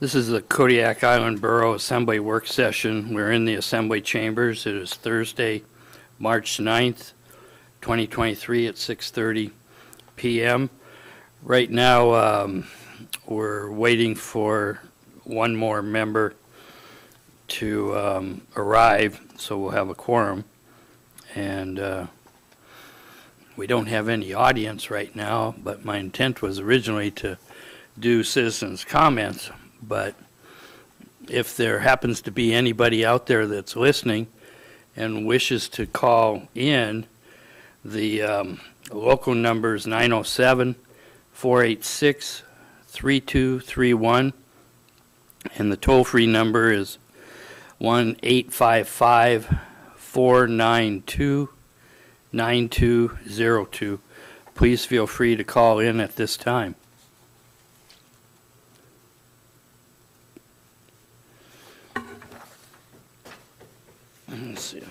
This is the Kodiak Island Borough Assembly Work Session. We're in the Assembly Chambers. It is Thursday, March 9th, 2023 at 6:30 p.m. Right now, we're waiting for one more member to arrive, so we'll have a quorum. And we don't have any audience right now, but my intent was originally to do citizens' comments. But if there happens to be anybody out there that's listening and wishes to call in, the local number is 907-486-3231, and the toll-free number is 1-855-492-9202. Please feel free to call in at this time. Let's see.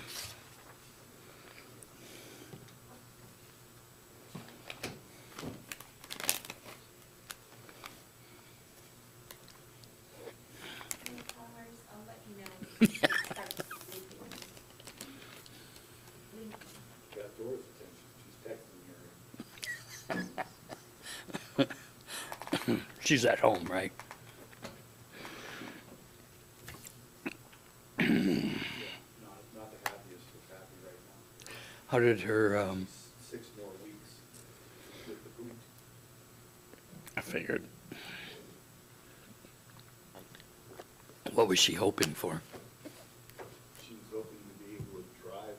She's at home, right? How did her, 6 more weeks with the boot. I figured. What was she hoping for? She's hoping to be able to drive and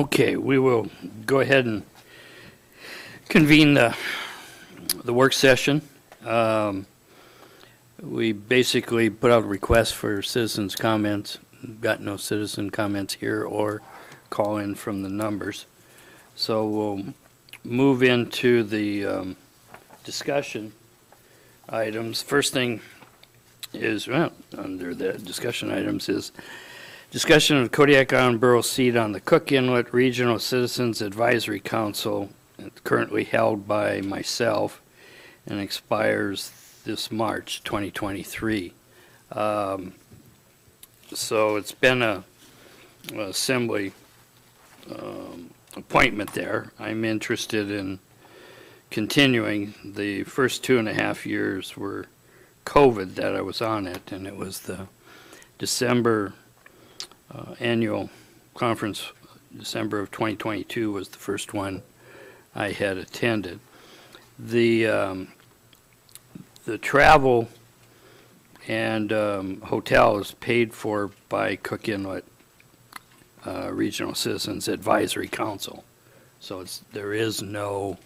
Okay, we will go ahead and convene the work session. We basically put out a request for citizens' comments. Got no citizen comments here or call in from the numbers. So we'll move into the discussion items. First thing is, well, under the discussion items is discussion of Kodiak Island Borough seat on the Cook Inlet Regional Citizens Advisory Council, currently held by myself and expires this March 2023. So it's been a assembly appointment there. I'm interested in continuing. The first 2.5 years were COVID that I was on it, and it was the December annual conference. December of 2022 was the first one I had attended. The travel and hotel is paid for by Cook Inlet Regional Citizens Advisory Council. So there is no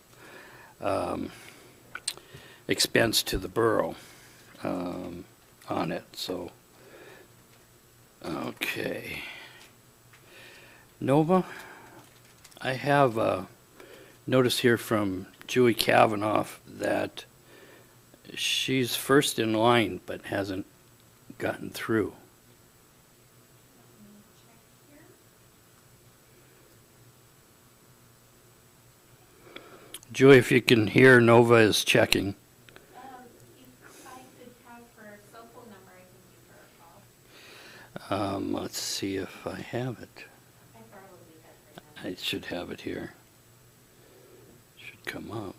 expense to the borough on it. So, okay. Nova, I have a notice here from Julie Kavanaugh that she's first in line but hasn't gotten through. Julie, if you can hear, Nova is checking. If I could have her cell phone number, I can give her a call. Let's see if I have it. I probably have her now. I should have it here. Should come up.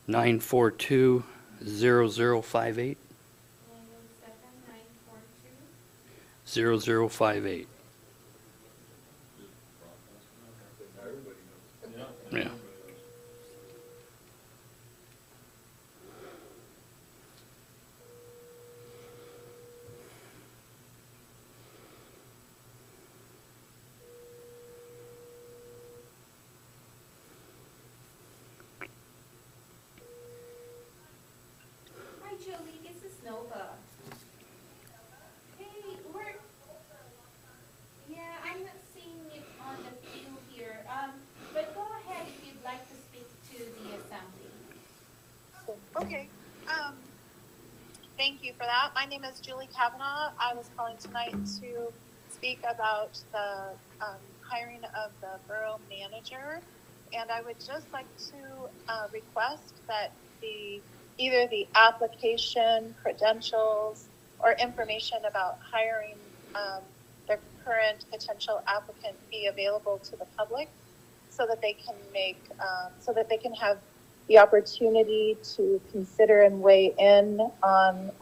Nine 4-2-0058. 907-942. 0058. Everybody knows. Yeah. Hi, Julie. This is Nova. Hey, yeah, I'm not seeing it on the field here. But go ahead if you'd like to speak to the assembly. Okay. Thank you for that. My name is Julie Kavanaugh. I was calling tonight to speak about the hiring of the borough manager. And I would just like to request that either the application, credentials, or information about hiring the current potential applicant be available to the public so that they can have the opportunity to consider and weigh in on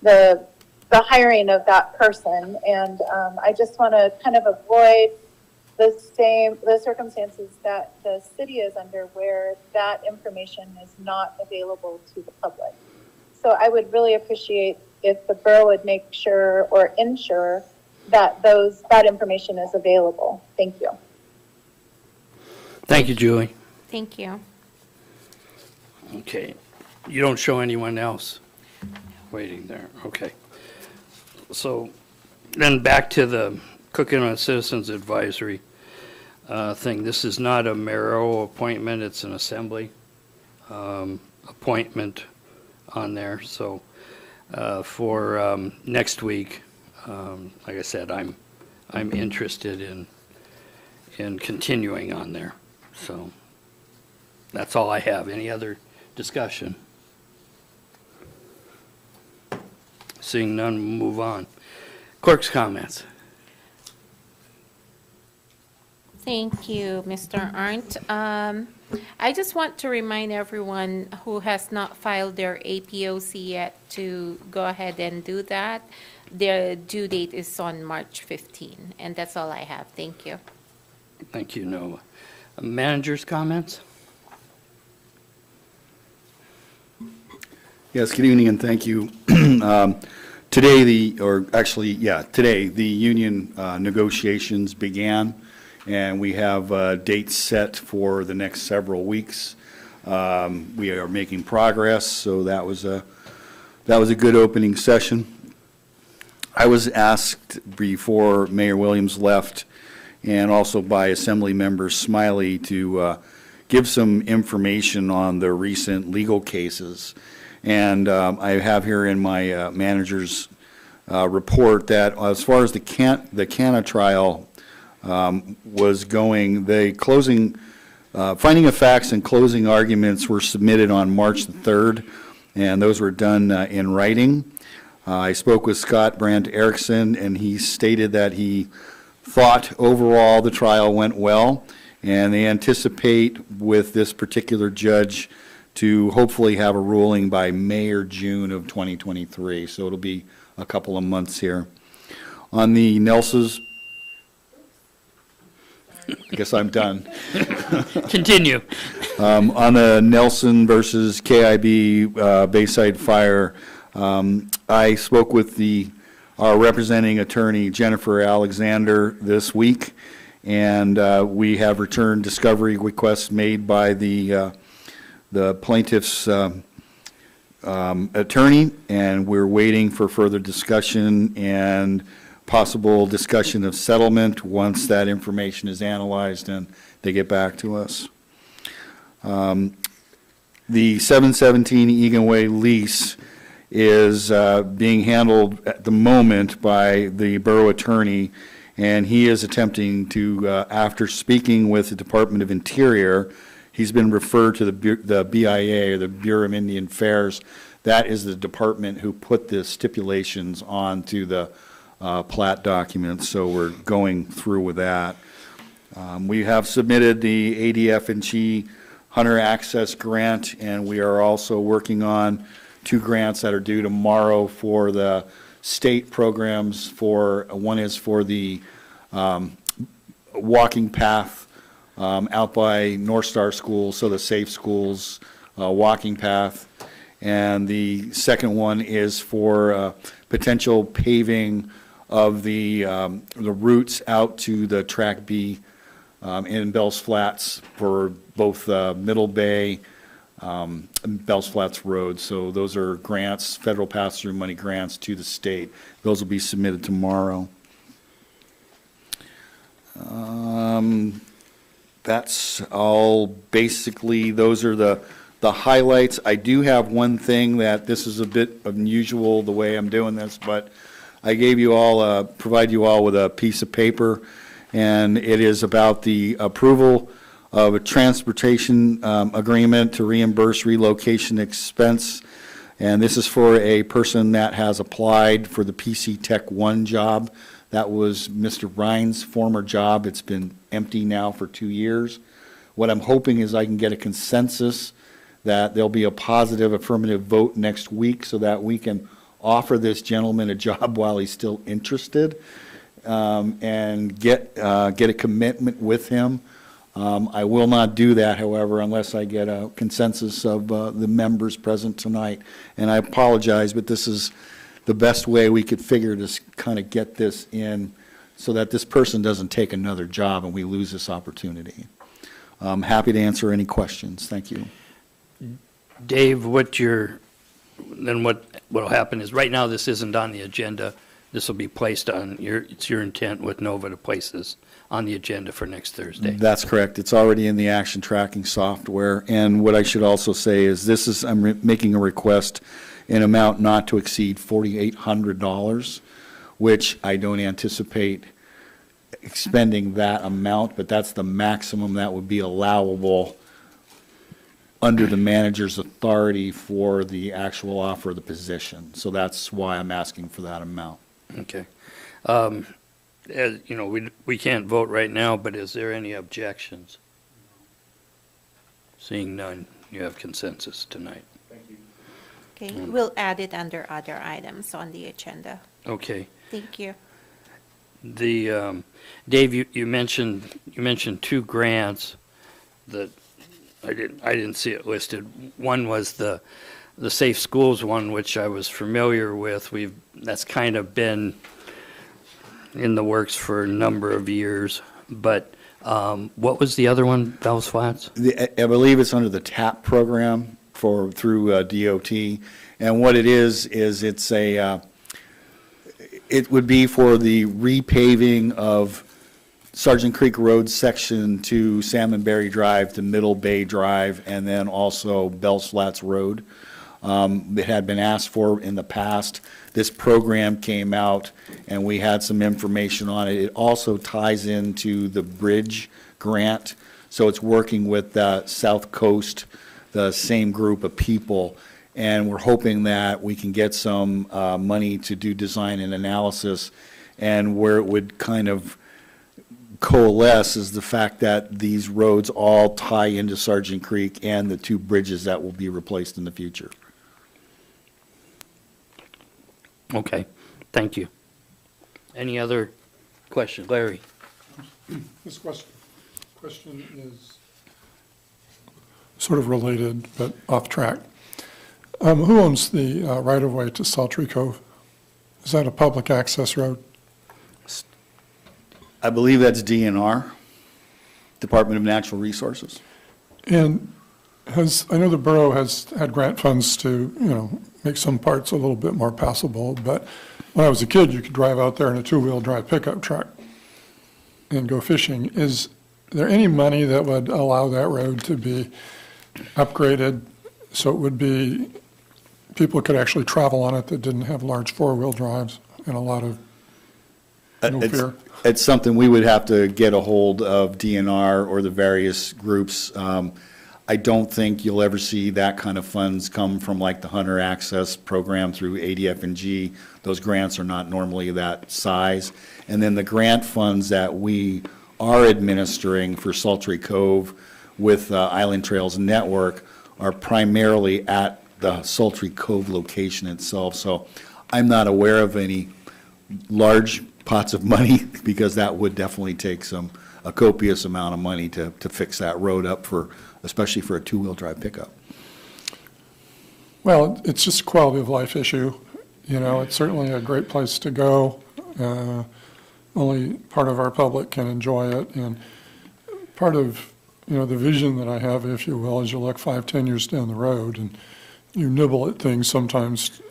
the hiring of that person. And I just want to kind of avoid the circumstances that the city is under where that information is not available to the public. So I would really appreciate if the borough would make sure or ensure that that information is available. Thank you. Thank you, Julie. Thank you. Okay. You don't show anyone else waiting there. Okay. So then back to the Cook Inlet Citizens Advisory thing. This is not a mayoral appointment, it's an assembly appointment on there. So for next week, like I said, I'm interested in continuing on there. So that's all I have. Any other discussion? Seeing none, we'll move on. Clerk's comments. Thank you, Mr. Arndt. I just want to remind everyone who has not filed their APOC yet to go ahead and do that. Their due date is on March 15, and that's all I have. Thank you. Thank you, Noah. Manager's comments? Yes, good evening and thank you. Today, today, the union negotiations began, and we have dates set for the next several weeks. We are making progress, so that was a good opening session. I was asked before Mayor Williams left, and also by Assembly Member Smiley, to give some information on the recent legal cases. And I have here in my manager's report that as far as the Canna trial was going, the closing, finding of facts and closing arguments were submitted on March the 3rd, and those were done in writing. I spoke with Scott Brandt Erickson, and he stated that he thought overall the trial went well, and they anticipate with this particular judge to hopefully have a ruling by May or June of 2023. So it'll be a couple of months here. On the Nelson's, I guess I'm done. Continue. On the Nelson versus KIB Bayside Fire, I spoke with our representing attorney, Jennifer Alexander, this week, and we have returned discovery requests made by the plaintiff's attorney, and we're waiting for further discussion and possible discussion of settlement once that information is analyzed and they get back to us. The 717 Egan Way lease is being handled at the moment by the borough attorney, and he is attempting to, after speaking with the Department of Interior, he's been referred to the BIA, or the Bureau of Indian Affairs. That is the department who put the stipulations onto the plat documents, so we're going through with that. We have submitted the ADF&G Hunter Access Grant, and we are also working on 2 grants that are due tomorrow for the state programs. One is for the walking path out by North Star Schools, so the Safe Schools walking path. And the second one is for potential paving of the routes out to the Track B in Bells Flats for both Middle Bay and Bells Flats Road. So those are grants, federal pass-through money grants to the state. Those will be submitted tomorrow. That's all. Basically, those are the highlights. I do have one thing that this is a bit unusual the way I'm doing this, but I gave you all, provide you all with a piece of paper, and it is about the approval of a transportation agreement to reimburse relocation expense. And this is for a person that has applied for the PC Tech 1 job. That was Mr. Ryan's former job. It's been empty now for 2 years. What I'm hoping is I can get a consensus that there'll be a positive affirmative vote next week so that we can offer this gentleman a job while he's still interested, and get a commitment with him. I will not do that, however, unless I get a consensus of the members present tonight. And I apologize, but this is the best way we could figure to kind of get this in so that this person doesn't take another job and we lose this opportunity. I'm happy to answer any questions. Thank you. Dave, what will happen is, right now, this isn't on the agenda. This will be placed on, it's your intent with Nova to place this on the agenda for next Thursday. That's correct. It's already in the action tracking software. And what I should also say is I'm making a request in amount not to exceed $4,800, which I don't anticipate expending that amount, but that's the maximum that would be allowable under the manager's authority for the actual offer of the position. So that's why I'm asking for that amount. Okay. As you know, we can't vote right now, but is there any objections? Seeing none, you have consensus tonight. Okay, we'll add it under other items on the agenda. Okay. Thank you. The Dave, you mentioned 2 grants that I didn't see it listed. One was the the Safe Schools one, which I was familiar with, that's kind of been in the works for a number of years. But what was the other one, Bells Flats? I believe it's under the TAP program through DOT. And what it is it's it would be for the repaving of Sergeant Creek Road section to Salmonberry Drive to Middle Bay Drive, and then also Bells Flats Road. It had been asked for in the past. This program came out, and we had some information on it. It also ties into the bridge grant, so it's working with South Coast, the same group of people, and we're hoping that we can get some money to do design and analysis, and where it would kind of coalesce is the fact that these roads all tie into Sergeant Creek and the two bridges that will be replaced in the future. Okay, thank you. Any other questions? Larry? This question is sort of related, but off track. Who owns the right-of-way to Sultry Cove? Is that a public access road? I believe that's DNR, Department of Natural Resources. And I know the borough has had grant funds to, make some parts a little bit more passable, but when I was a kid, you could drive out there in a two-wheel drive pickup truck and go fishing. Is there any money that would allow that road to be upgraded so it would be, people could actually travel on it that didn't have large four-wheel drives and a lot of no fear? It's something we would have to get a hold of DNR or the various groups. I don't think you'll ever see that kind of funds come from like the Hunter Access Program through ADF&G. Those grants are not normally that size. And then the grant funds that we are administering for Sultry Cove with Island Trails Network are primarily at the Sultry Cove location itself. So I'm not aware of any large pots of money because that would definitely take a copious amount of money to fix that road up especially for a two-wheel drive pickup. Well, it's just a quality of life issue. It's certainly a great place to go. Only part of our public can enjoy it. And part of, the vision that I have, if you will, is you look 5-10 years down the road and you nibble at things sometimes.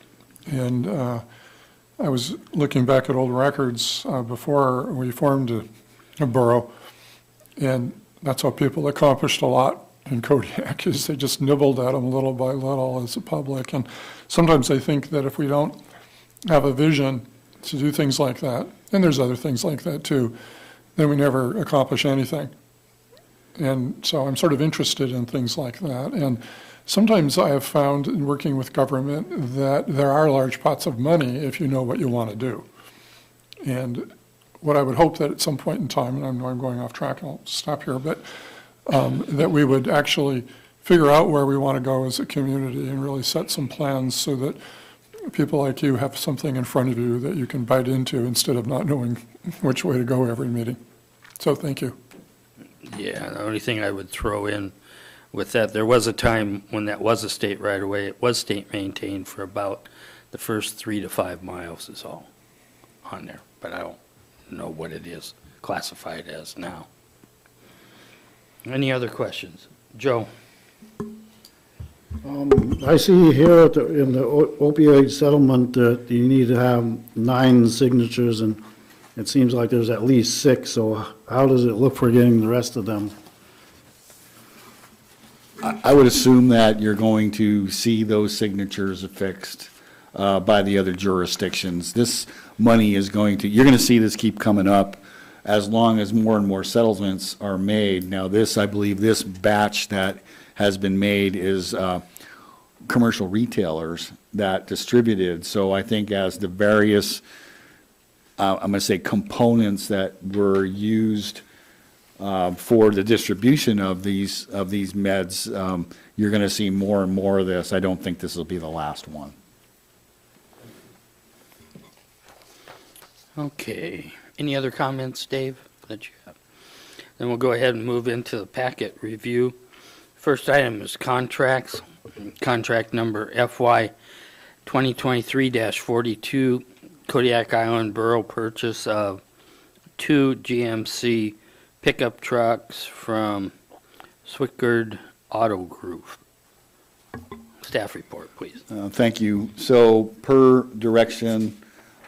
And I was looking back at old records before we formed a borough, and that's how people accomplished a lot in Kodiak, is they just nibbled at them little by little as a public. And sometimes I think that if we don't have a vision to do things like that, and there's other things like that too, then we never accomplish anything. And so I'm sort of interested in things like that. And sometimes I have found in working with government that there are large pots of money if you know what you want to do. And what I would hope that at some point in time, and I know I'm going off track, and I'll stop here, but that we would actually figure out where we want to go as a community and really set some plans so that people like you have something in front of you that you can bite into instead of not knowing which way to go every meeting. So thank you. Yeah, the only thing I would throw in with that, there was a time when that was a state right-of-way. It was state maintained for about the first 3 to 5 miles is all on there, but I don't know what it is classified as now. Any other questions? Joe? I see here in the opioid settlement that you need to have 9 signatures, and it seems like there's at least 6, so how does it look for getting the rest of them? I would assume that you're going to see those signatures affixed by the other jurisdictions. This money is you're going to see this keep coming up as long as more and more settlements are made. Now I believe this batch that has been made is commercial retailers that distributed. So I think as the various, I'm going to say components that were used for the distribution of these meds, you're going to see more and more of this. I don't think this will be the last one. Okay. Any other comments, Dave, that you have? Then we'll go ahead and move into the packet review. First item is contracts. Contract number FY 2023-42, Kodiak Island Borough purchase of 2 GMC pickup trucks from Swickard Auto Group. Staff report, please. Thank you. So per direction,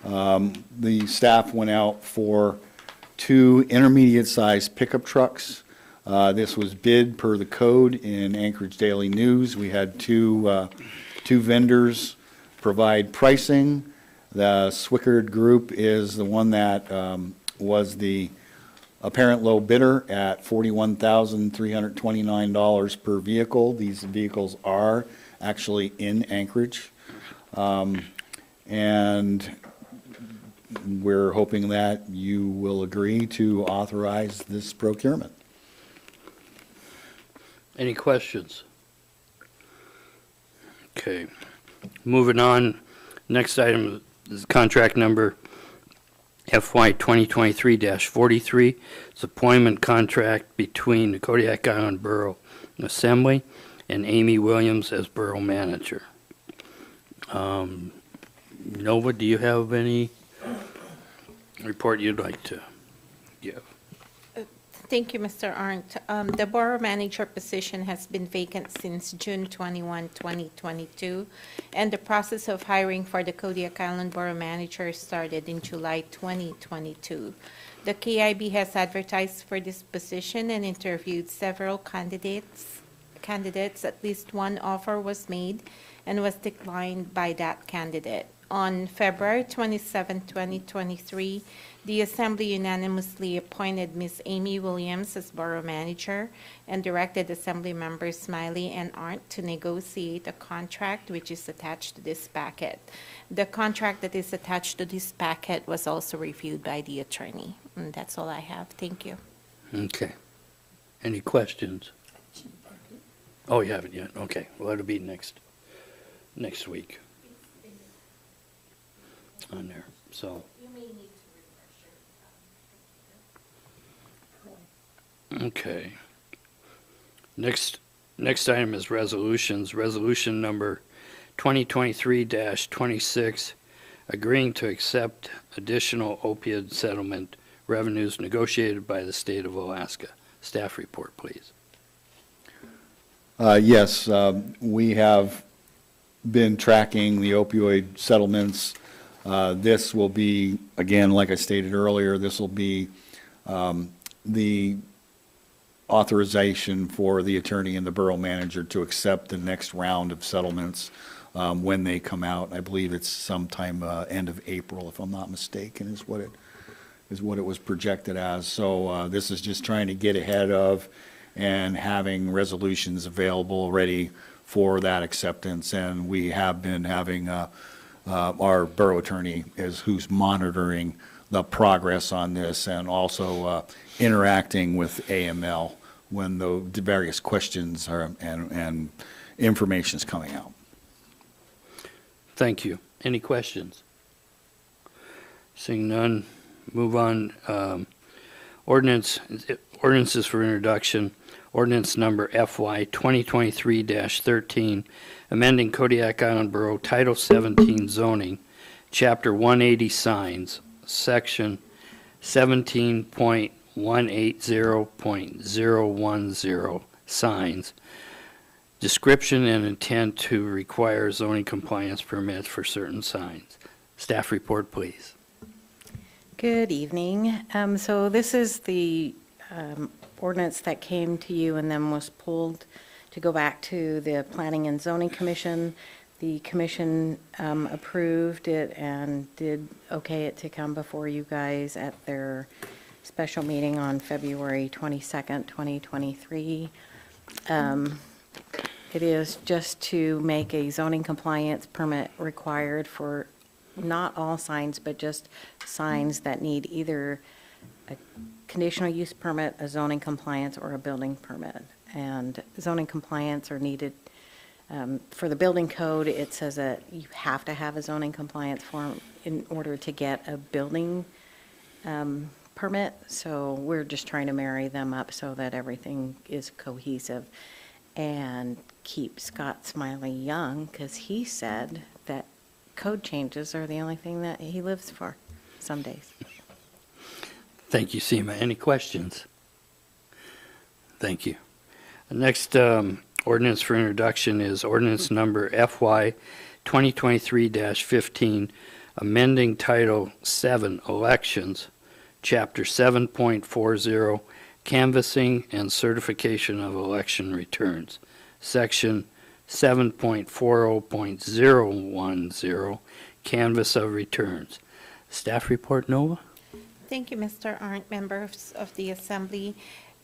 the staff went out for 2 intermediate-sized pickup trucks. This was bid per the code in Anchorage Daily News. We had two vendors provide pricing. The Swickard Group is the one that was the apparent low bidder at $41,329 per vehicle. These vehicles are actually in Anchorage. And we're hoping that you will agree to authorize this procurement. Any questions? Okay, moving on. Next item is contract number FY 2023-43. It's appointment contract between the Kodiak Island Borough Assembly and Amy Williams as Borough Manager. Nova, do you have any report you'd like to give? Thank you, Mr. Arndt. The Borough Manager position has been vacant since June 21, 2022, and the process of hiring for the Kodiak Island Borough Manager started in July 2022. The KIB has advertised for this position and interviewed several candidates. At least one offer was made and was declined by that candidate. On February 27, 2023, the Assembly unanimously appointed Ms. Amy Williams as Borough Manager and directed Assembly members Smiley and Arndt to negotiate a contract which is attached to this packet. The contract that is attached to this packet was also reviewed by the attorney. And that's all I have. Thank you. Okay. Any questions? Oh, you haven't yet? Okay, well, it'll be next week on there, so. You may need to refresh Okay. Next item is resolutions. Resolution number 2023-26, agreeing to accept additional opioid settlement revenues negotiated by the state of Alaska. Staff report, please. Yes, we have been tracking the opioid settlements. This will be, again, like I stated earlier, this will be the authorization for the attorney and the borough manager to accept the next round of settlements when they come out. I believe it's sometime end of April, if I'm not mistaken, is what it was projected as. So this is just trying to get ahead of and having resolutions available ready for that acceptance. And we have been having our borough attorney who's monitoring the progress on this and also interacting with AML when the various questions are and information is coming out. Thank you. Any questions? Seeing none, move on. Ordinances for introduction. Ordinance number FY 2023-13, amending Kodiak Island Borough Title 17 zoning, Chapter 180 signs, Section 17.180.010 signs, description and intent to require zoning compliance permits for certain signs. Staff report, please. Good evening. So this is the ordinance that came to you and then was pulled to go back to the Planning and Zoning Commission. The commission approved it and did okay it to come before you guys at their special meeting on February 22nd, 2023. It is just to make a zoning compliance permit required for not all signs, but just signs that need either a conditional use permit, a zoning compliance, or a building permit. And zoning compliance are needed for the building code. It says that you have to have a zoning compliance form in order to get a building permit. So we're just trying to marry them up so that everything is cohesive. and keep Scott Smiley young, because he said that code changes are the only thing that he lives for some days. Thank you, Seema. Any questions? Thank you. The next ordinance for introduction is ordinance number FY 2023-15, amending Title 7 Elections, Chapter 7.40, Canvassing and Certification of Election Returns, Section 7.40.010, Canvass of Returns. Staff report, Nova? Thank you, Mr. Arndt, members of the Assembly.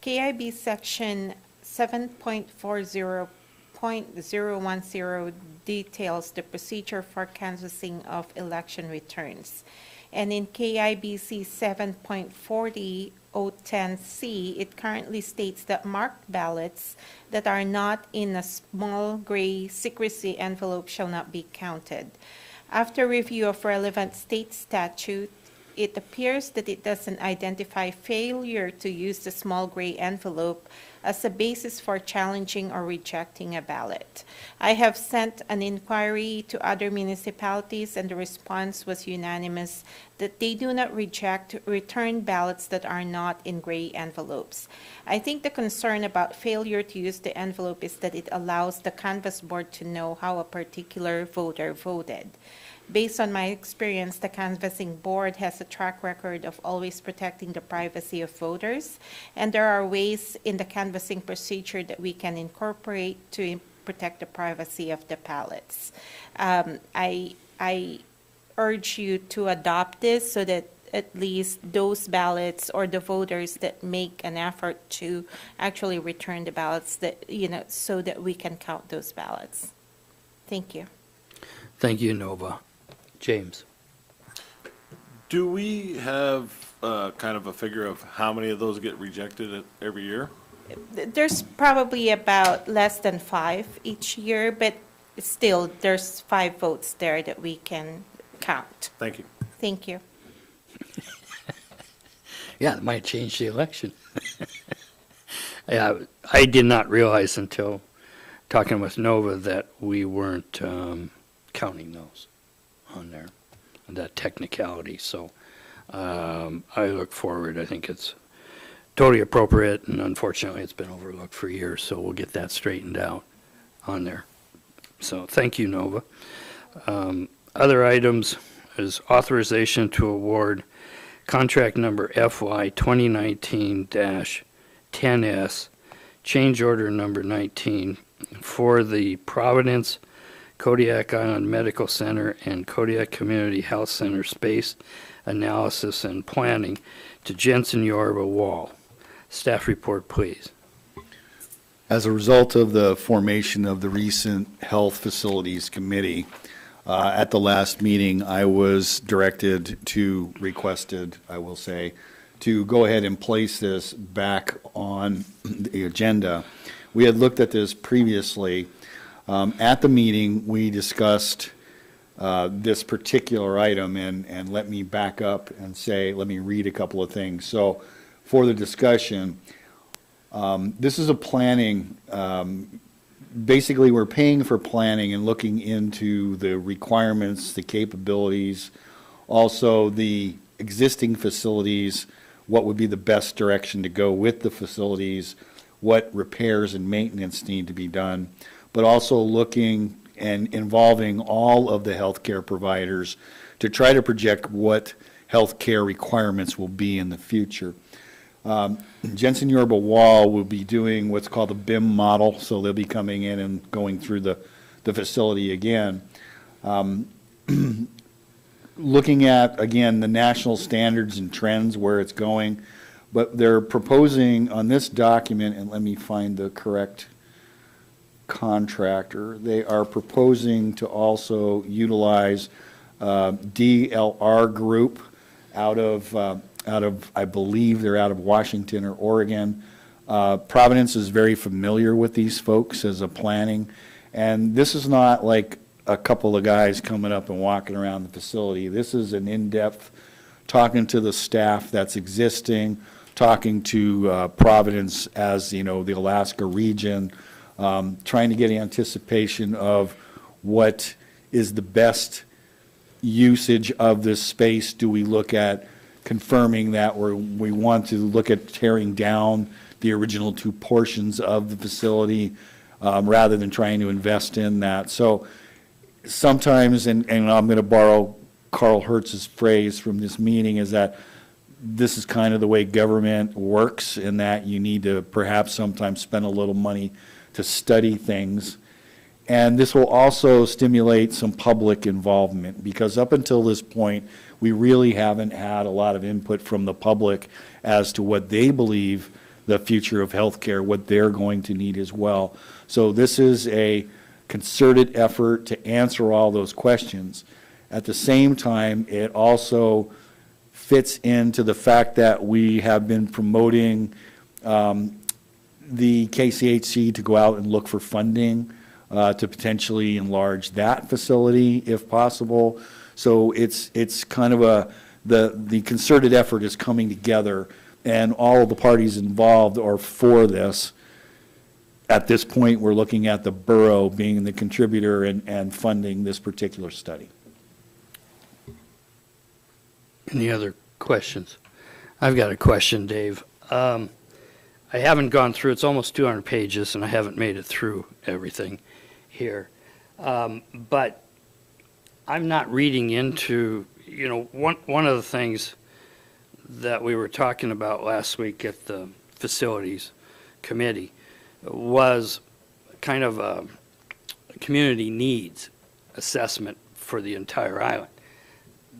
KIB Section 7.40.010 details the procedure for canvassing of election returns. And in KIBC 7.40.010C, it currently states that marked ballots that are not in a small gray secrecy envelope shall not be counted. After review of relevant state statute, it appears that it doesn't identify failure to use the small gray envelope as a basis for challenging or rejecting a ballot. I have sent an inquiry to other municipalities, and the response was unanimous that they do not reject return ballots that are not in gray envelopes. I think the concern about failure to use the envelope is that it allows the canvass board to know how a particular voter voted. Based on my experience, the canvassing board has a track record of always protecting the privacy of voters, and there are ways in the canvassing procedure that we can incorporate to protect the privacy of the ballots. I urge you to adopt this so that at least those ballots or the voters that make an effort to actually return the ballots, that, so that we can count those ballots. Thank you. Thank you, Nova. James? Do we have kind of a figure of how many of those get rejected every year? There's probably about less than 5 each year, but still, there's 5 votes there that we can count. Thank you. Thank you. Yeah, it might change the election. Yeah, I did not realize until talking with Nova that we weren't counting those on there, that technicality. So I look forward. I think it's totally appropriate, and unfortunately it's been overlooked for years, so we'll get that straightened out on there. So thank you, Nova. Other items is authorization to award contract number FY 2019-10S, change order number 19 for the Providence Kodiak Island Medical Center and Kodiak Community Health Center space analysis and planning to Jensen Yorba Wall. Staff report, please. As a result of the formation of the recent Health Facilities Committee, at the last meeting, I was requested, I will say, to go ahead and place this back on the agenda. We had looked at this previously. At the meeting, we discussed this particular item, and let me back up and say, let me read a couple of things. So for the discussion, this is a planning, basically we're paying for planning and looking into the requirements, the capabilities, also the existing facilities, what would be the best direction to go with the facilities, what repairs and maintenance need to be done, but also looking and involving all of the healthcare providers to try to project what healthcare requirements will be in the future. Jensen Yorba Wall will be doing what's called the BIM model, so they'll be coming in and going through the facility again. Looking at, again, the national standards and trends, where it's going, but they're proposing on this document, and let me find the correct contractor, they are proposing to also utilize DLR Group out of, I believe they're out of Washington or Oregon. Providence is very familiar with these folks as a planning, and this is not like a couple of guys coming up and walking around the facility. This is an in-depth talking to the staff that's existing, talking to Providence as, the Alaska region, trying to get anticipation of what is the best usage of this space. Do we look at confirming that we want to look at tearing down the original two portions of the facility rather than trying to invest in that? So sometimes, and I'm going to borrow Carl Hertz's phrase from this meeting, is that this is kind of the way government works, in that you need to perhaps sometimes spend a little money to study things. And this will also stimulate some public involvement, because up until this point, we really haven't had a lot of input from the public as to what they believe the future of healthcare, what they're going to need as well. So this is a concerted effort to answer all those questions. At the same time, it also fits into the fact that we have been promoting the KCHC to go out and look for funding to potentially enlarge that facility if possible. So it's kind of the concerted effort is coming together, and all of the parties involved are for this. At this point, we're looking at the borough being the contributor and funding this particular study. Any other questions? I've got a question, Dave. I haven't gone through, it's almost 200 pages, and I haven't made it through everything here. But I'm not reading into, one of the things that we were talking about last week at the facilities committee was kind of a community needs assessment for the entire island.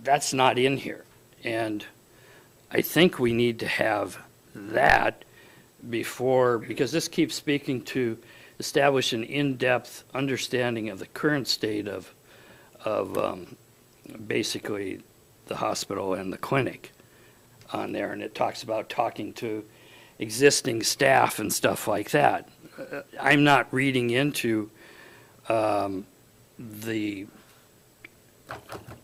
That's not in here. And I think we need to have that before, because this keeps speaking to establish an in-depth understanding of the current state of basically the hospital and the clinic on there. And it talks about talking to existing staff and stuff like that. I'm not reading into the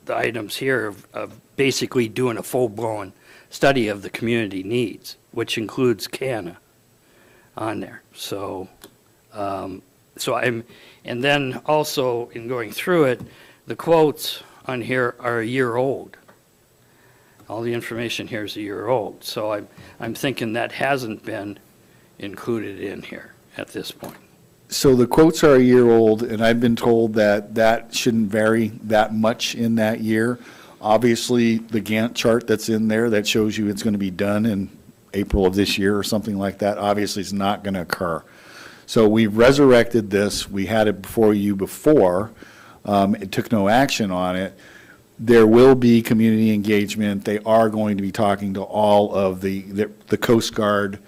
items here of basically doing a full-blown study of the community needs, which includes CANA on there. So, and then also in going through it, the quotes on here are a year old. All the information here is a year old. So I'm thinking that hasn't been included in here at this point. So the quotes are a year old, and I've been told that that shouldn't vary that much in that year. Obviously, the Gantt chart that's in there that shows you it's going to be done in April of this year or something like that, obviously is not going to occur. So we resurrected this. We had it before you before. It took no action on it. There will be community engagement. They are going to be talking to all of the Coast Guard,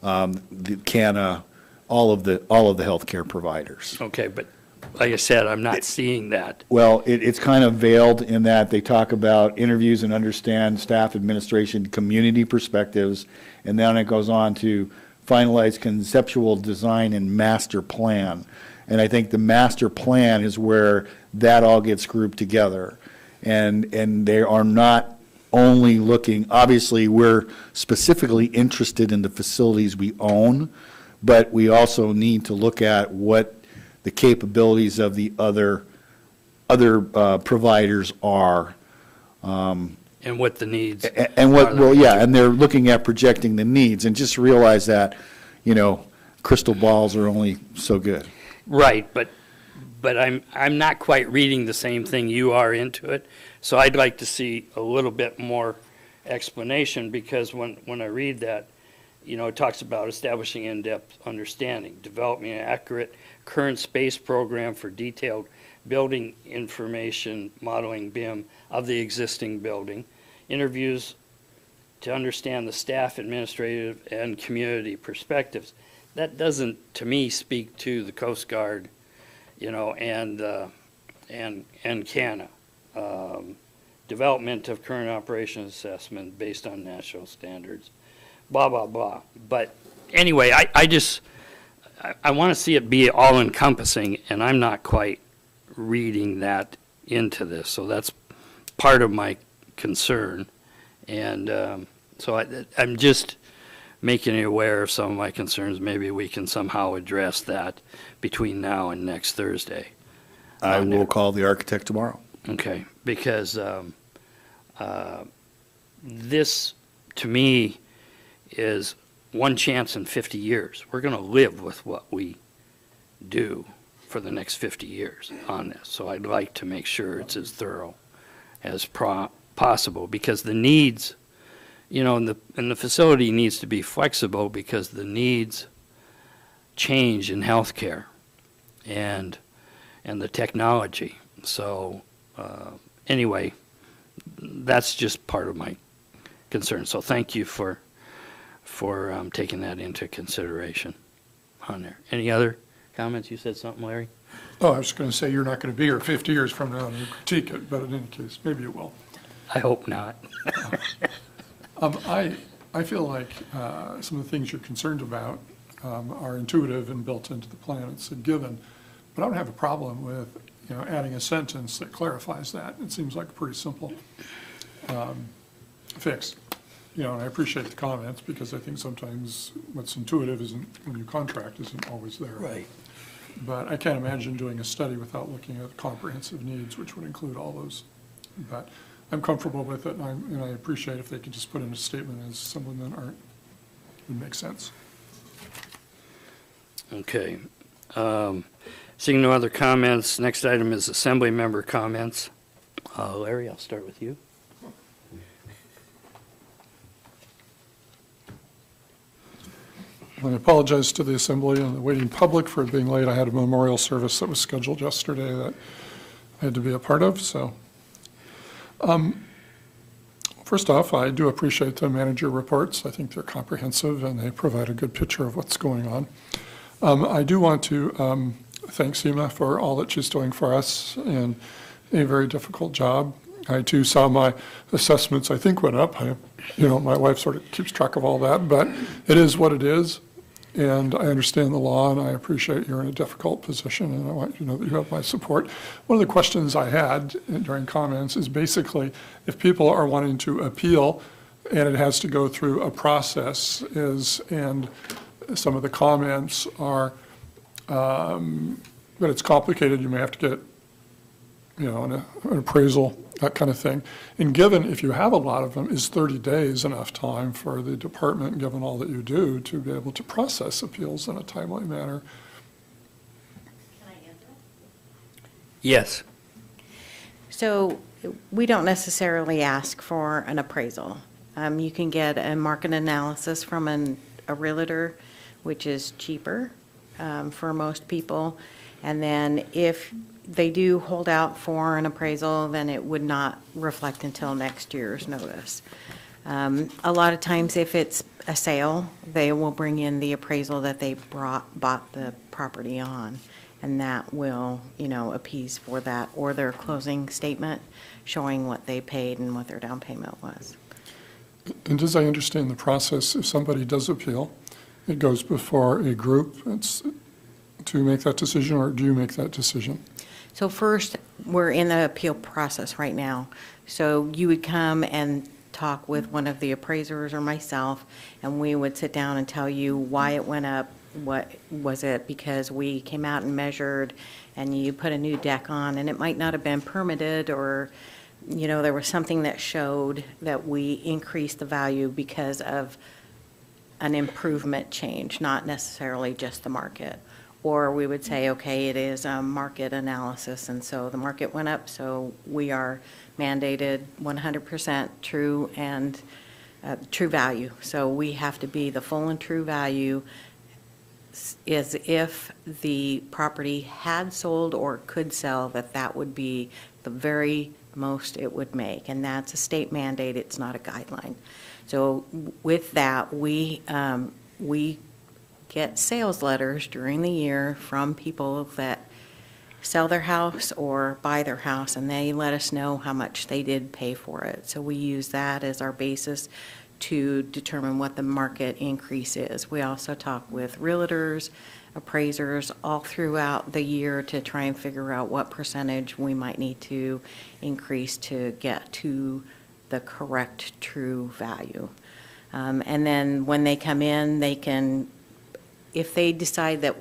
the CANA, all of the healthcare providers. Okay, but like I said, I'm not seeing that. Well, it's kind of veiled in that they talk about interviews and understand staff, administration, community perspectives, and then it goes on to finalize conceptual design and master plan. And I think the master plan is where that all gets grouped together. And they are not only looking, obviously, we're specifically interested in the facilities we own, but we also need to look at what the capabilities of the other providers are. And what the needs. And what, well, yeah, and they're looking at projecting the needs, and just realize that, crystal balls are only so good. Right, but I'm not quite reading the same thing you are into it. So I'd like to see a little bit more explanation, because when I read that, it talks about establishing in-depth understanding, developing an accurate current space program for detailed building information, modeling BIM of the existing building, interviews to understand the staff, administrative, and community perspectives. That doesn't, to me, speak to the Coast Guard, and CANA. Development of current operations assessment based on national standards, blah, blah, blah. But anyway, I want to see it be all-encompassing, and I'm not quite reading that into this. So that's part of my concern. And so I'm just making you aware of some of my concerns. Maybe we can somehow address that between now and next Thursday. I on will there. call the architect tomorrow. Okay, because this, to me, is one chance in 50 years. We're going to live with what we do for the next 50 years on this. So I'd like to make sure it's as thorough as possible, because the needs, and the facility needs to be flexible because the needs change in healthcare and the technology. So anyway, that's just part of my concern. So thank you for taking that into consideration on there. Any other comments? You said something, Larry? Oh, I was going to say, you're not going to be here 50 years from now to critique it, but in any case, maybe you will. I hope not. I feel like some of the things you're concerned about are intuitive and built into the plan. It's a given. But I don't have a problem with, adding a sentence that clarifies that. It seems like a pretty simple fix. And I appreciate the comments, because I think sometimes what's intuitive isn't, when you contract, isn't always there. Right. But I can't imagine doing a study without looking at comprehensive needs, which would include all those. But I'm comfortable with it, and I appreciate if they could just put in a statement as some of them aren't, would make sense. Okay. Seeing no other comments, next item is assembly member comments. Larry, I'll start with you. I apologize to the assembly and the waiting public for being late. I had a memorial service that was scheduled yesterday that I had to be a part of, so. First off, I do appreciate the manager reports. I think they're comprehensive and they provide a good picture of what's going on. I do want to thank Seema for all that she's doing for us, and a very difficult job. I too saw my assessments, I think, went up. My wife sort of keeps track of all that, but it is what it is. And I understand the law, and I appreciate you're in a difficult position, and I want you to know that you have my support. One of the questions I had during comments is basically, if people are wanting to appeal and it has to go through a process, and some of the comments are that it's complicated, you may have to get an appraisal, that kind of thing. And given, if you have a lot of them, is 30 days enough time for the department, given all that you do, to be able to process appeals in a timely manner? Can I answer? Yes. So we don't necessarily ask for an appraisal. You can get a market analysis from a realtor, which is cheaper for most people. And then if they do hold out for an appraisal, then it would not reflect until next year's notice. A lot of times, if it's a sale, they will bring in the appraisal that they bought the property on, and that will, appease for that, or their closing statement showing what they paid and what their down payment was. And as I understand the process, if somebody does appeal, it goes before a group to make that decision, or do you make that decision? So first, we're in the appeal process right now. So you would come and talk with one of the appraisers or myself, and we would sit down and tell you why it went up. What was it? Because we came out and measured, and you put a new deck on, and it might not have been permitted, or, there was something that showed that we increased the value because of an improvement change, not necessarily just the market. Or we would say, okay, it is a market analysis, and so the market went up, so we are mandated 100% true and true value. So we have to be the full and true value as if the property had sold or could sell, that would be the very most it would make. And that's a state mandate, it's not a guideline. So with that, we get sales letters during the year from people that sell their house or buy their house, and they let us know how much they did pay for it. So we use that as our basis to determine what the market increase is. We also talk with realtors, appraisers all throughout the year to try and figure out what percentage we might need to increase to get to the correct true value. And then when they come in, they can, if they decide that,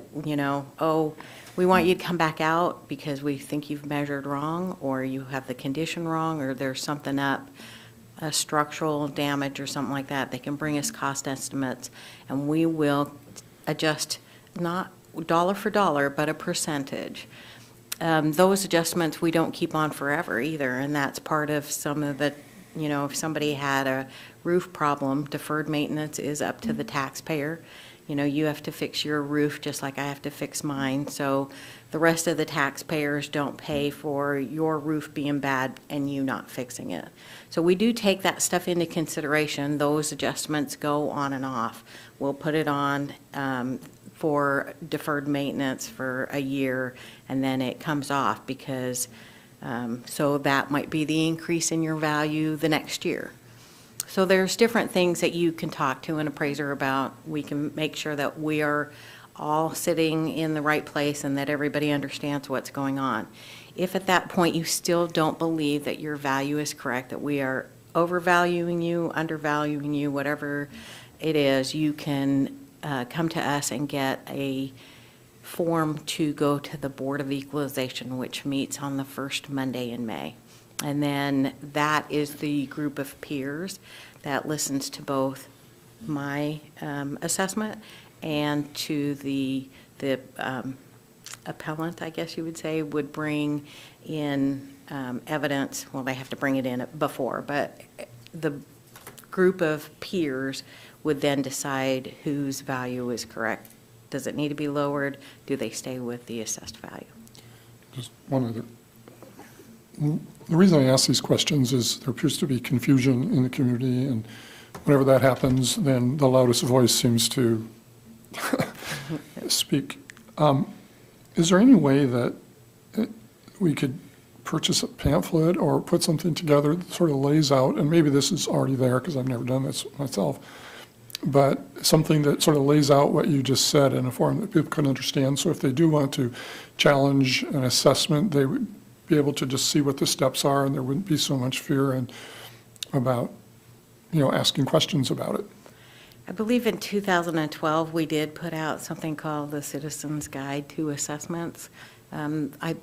oh, we want you to come back out because we think you've measured wrong, or you have the condition wrong, or there's something up, a structural damage or something like that, they can bring us cost estimates, and we will adjust, not dollar for dollar, but a percentage. Those adjustments we don't keep on forever either, and that's part of some of the, if somebody had a roof problem, deferred maintenance is up to the taxpayer. You have to fix your roof just like I have to fix mine, so the rest of the taxpayers don't pay for your roof being bad and you not fixing it. So we do take that stuff into consideration. Those adjustments go on and off. We'll put it on for deferred maintenance for a year, and then it comes off because, so that might be the increase in your value the next year. So there's different things that you can talk to an appraiser about. We can make sure that we are all sitting in the right place and that everybody understands what's going on. If at that point you still don't believe that your value is correct, that we are overvaluing you, undervaluing you, whatever it is, you can come to us and get a form to go to the Board of Equalization, which meets on the first Monday in May. And then that is the group of peers that listens to both my assessment and to the appellant, I guess you would say, would bring in evidence. Well, they have to bring it in before, but the group of peers would then decide whose value is correct. Does it need to be lowered? Do they stay with the assessed value? Just one other. The reason I ask these questions is there appears to be confusion in the community, and whenever that happens, then the loudest voice seems to speak. Is there any way that we could purchase a pamphlet or put something together that sort of lays out, and maybe this is already there because I've never done this myself, but something that sort of lays out what you just said in a form that people can understand, so if they do want to challenge an assessment, they would be able to just see what the steps are, and there wouldn't be so much fear and about, asking questions about it. I believe in 2012, we did put out something called the Citizen's Guide to Assessments. I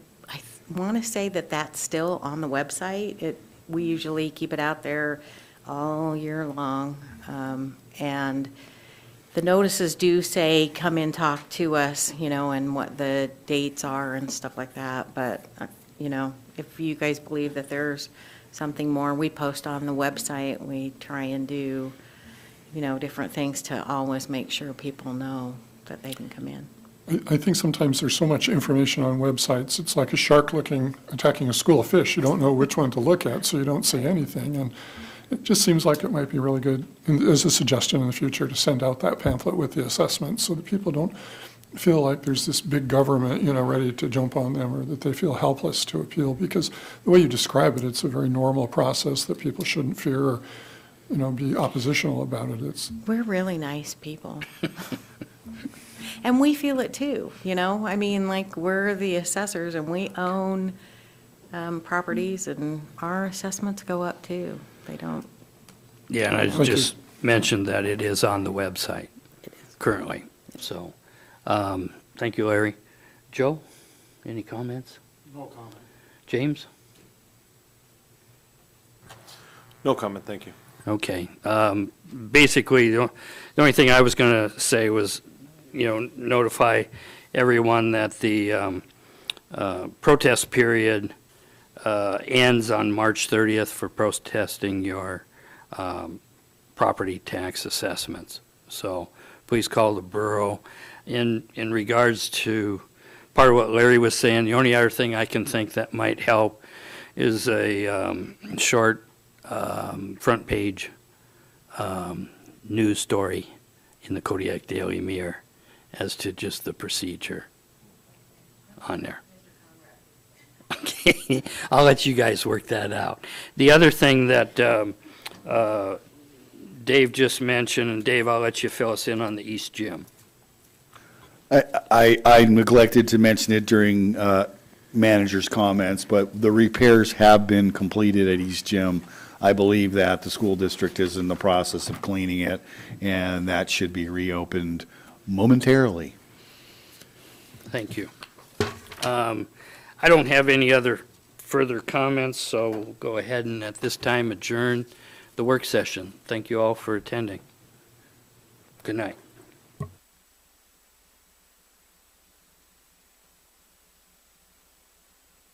want to say that that's still on the website. We usually keep it out there all year long. And the notices do say, come in, talk to us, and what the dates are and stuff like that. But, if you guys believe that there's something more, we post on the website. We try and do, different things to always make sure people know that they can come in. I think sometimes there's so much information on websites, it's like a shark attacking a school of fish. You don't know which one to look at, so you don't say anything. And it just seems like it might be really good, and as a suggestion in the future, to send out that pamphlet with the assessment so that people don't feel like there's this big government, ready to jump on them, or that they feel helpless to appeal. Because the way you describe it, it's a very normal process that people shouldn't fear or, be oppositional about it. We're really nice people. And we feel it too, we're the assessors and we own properties, and our assessments go up too. They don't. Yeah, and I just mentioned that it is on the website currently. So, thank you, Larry. Joe, any comments? No comment. James? No comment, thank you. Okay. Basically, the only thing I was going to say was, notify everyone that the protest period ends on March 30th for protesting your property tax assessments. So please call the borough. In regards to part of what Larry was saying, the only other thing I can think that might help is a short front page news story in the Kodiak Daily Mirror as to just the procedure on there. Okay, I'll let you guys work that out. The other thing that Dave just mentioned, and Dave, I'll let you fill us in on the East Gym. I neglected to mention it during manager's comments, but the repairs have been completed at East Gym. I believe that the school district is in the process of cleaning it, and that should be reopened momentarily. Thank you. I don't have any other further comments, so we'll go ahead and at this time adjourn the work session. Thank you all for attending. Good night.